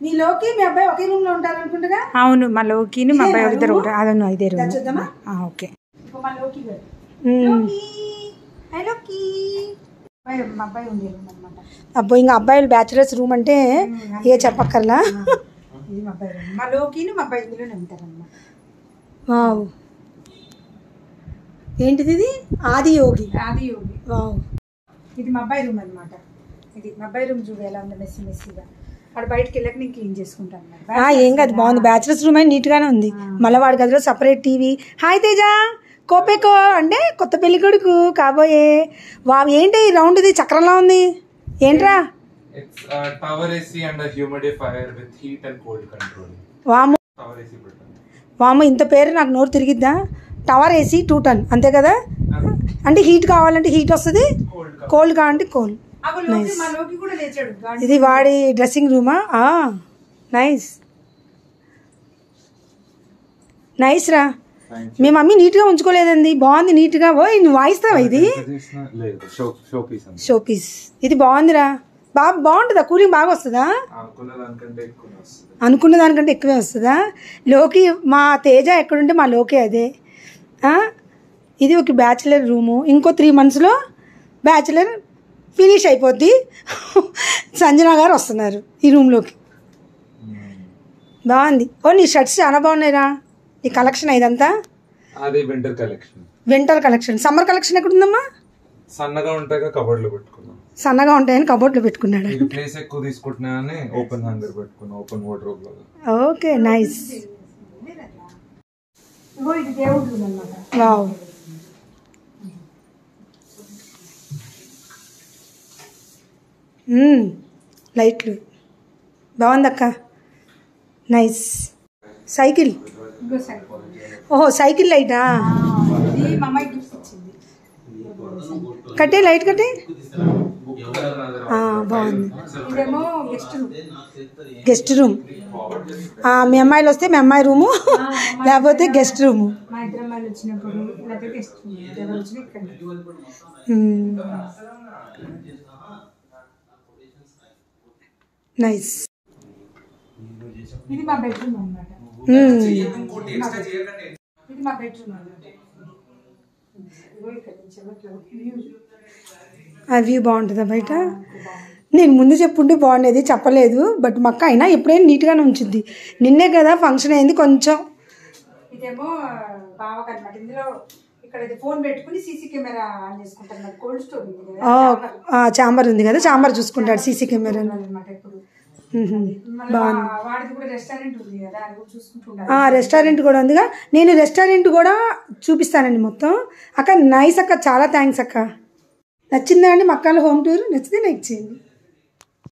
మీ లోకి మీ అబ్బాయి ఒకే రూమ్ లో ఉంటారు అనుకుంటా. అవును, మా లోకిని మా అబ్బాయి ఇద్దరు ఉంటారు. అదను ఇదే రూమ్. చూద్దామా? ఓకే. మా లోకి మా అబ్బాయి ఉండే రూమ్ అనమాట. అబ్బో, ఇంకా అబ్బాయిలు బ్యాచులర్స్ రూమ్ అంటే ఏ చెప్పక్కర్లా. ఇది మా అబ్బాయి రూమ్. మా లోకిని మా అబ్బాయి ఇందులోనే ఉంటారు అనమాట. వావ్, ఏంటిది ఇది? ఆదియోగి. వావ్, ఇది మా అబ్బాయి రూమ్ అనమాట. ఇది మా అబ్బాయి రూమ్ చూడు ఎలా ఉంది, మెస్సీగా. వాడు బయటకి వెళ్ళక నేను క్లీన్ చేసుకుంటాను. ఏం కాదు, బాగుంది. బ్యాచులర్స్ రూమ్ అయితే నీట్గానే ఉంది. మళ్ళీ వాడి గదిలో సపరేట్ టీవీ. హాయ్ తేజ, కోపేకో అంటే కొత్త పెళ్లి కొడుకు కాబోయే. వావ్, ఏంటి రౌండ్ ఇది చక్రంలా ఉంది, ఏంట్రా? Tower AC and a humidifier with heat and cold control. వాము, Tower AC button. వాము, ఇంత పేరు నాకు నోరు తిరిగిద్దా? టవర్ AC 2 ton అంతే కదా? అంటే హీట్ కావాలంటే హీట్ వస్తుంది, కోల్డ్ కావాలంటే కోల్డ్. ఇది వాడి డ్రెస్సింగ్ రూమా? నైస్ నైస్ రా. మీ మమ్మీ నీట్గా ఉంచుకోలేదండి, బాగుంది నీట్గా. ఓ, నువ్వు వాయిస్తావా? ఇది షో పీస్. ఇది బాగుందిరా. బాగుంటుందా? కూలింగ్ బాగా వస్తుందా? అనుకున్న దానికంటే ఎక్కువే వస్తుందా? లోకి మా తేజ ఎక్కడుంటే మా లోకే అదే. ఇది ఒక బ్యాచులర్ రూము. ఇంకో 3 monthsలో బ్యాచులర్ ఫినిష్ అయిపోద్ది. సంజన గారు వస్తున్నారు ఈ రూమ్లోకి. బాగుంది. ఓ, నీ షర్ట్స్ చాలా బాగున్నాయిరా. నీ కలెక్షన్ ఇదంతా? అది winter collection. Winter collection. Summer collection ఎక్కడుందమ్మా? సన్నగా ఉంటాయి కబోర్డ్లో పెట్టుకున్నాం. సన్నగా ఉంటాయని కబోర్డ్లో పెట్టుకున్నాడు. ప్లేస్ ఎక్కువ తీసుకుంటున్నాయని ఓపెన్ హ్యాంగర్ పెట్టుకున్నా, ఓపెన్ వార్డ్రోబ్ లో. Okay, nice. ఇది దేవుడి రూమ్ అన్నమాట. వావ్, లైట్లు బాగుందక్క. నైస్. సైకిల్. ఓహో, సైకిల్ లైటా? కట్టే లైట్ కట్టే. బాగుంది. Guest room. మీ అమ్మాయిలు వస్తే మీ అమ్మాయి రూము, లేకపోతే గెస్ట్ రూము. నైస్. ఇది మా బెడ్రూమ్ అన్నమాట. ఇది మా బెడ్రూమ్ అన్నమాట. ఆ వ్యూ బాగుంటుందా బయట? నేను ముందు చెప్పుంటే బాగుండేది, చెప్పలేదు. బట్ మక్క అయినా ఎప్పుడైనా నీట్గానే ఉంచుద్ది. నిన్నే కదా ఫంక్షన్ అయింది కొంచెం. ఇదేమో బావకు అనమాట. ఇందులో ఇక్కడ ఫోన్ పెట్టుకుని సీసీ కెమెరా ఆన్ చేసుకుంటారు. కోల్డ్ స్టోర్ ఉంది కదా, చాంబర్ ఉంది కదా, చాంబర్ చూసుకుంటాడు సీసీ కెమెరా అనమాట. ఇప్పుడు బాగుంది. వాడిది కూడా రెస్టారెంట్ ఉంది కదా, అది కూడా చూసుకుంటున్నాడు. రెస్టారెంట్ కూడా ఉందిగా. నేను రెస్టారెంట్ కూడా చూపిస్తానండి మొత్తం. అక్క నైస్ అక్క, చాలా థ్యాంక్స్ అక్క. నచ్చిందా అండి మక్కాల హోమ్ టూర్? నచ్చితే లైక్ చేయండి.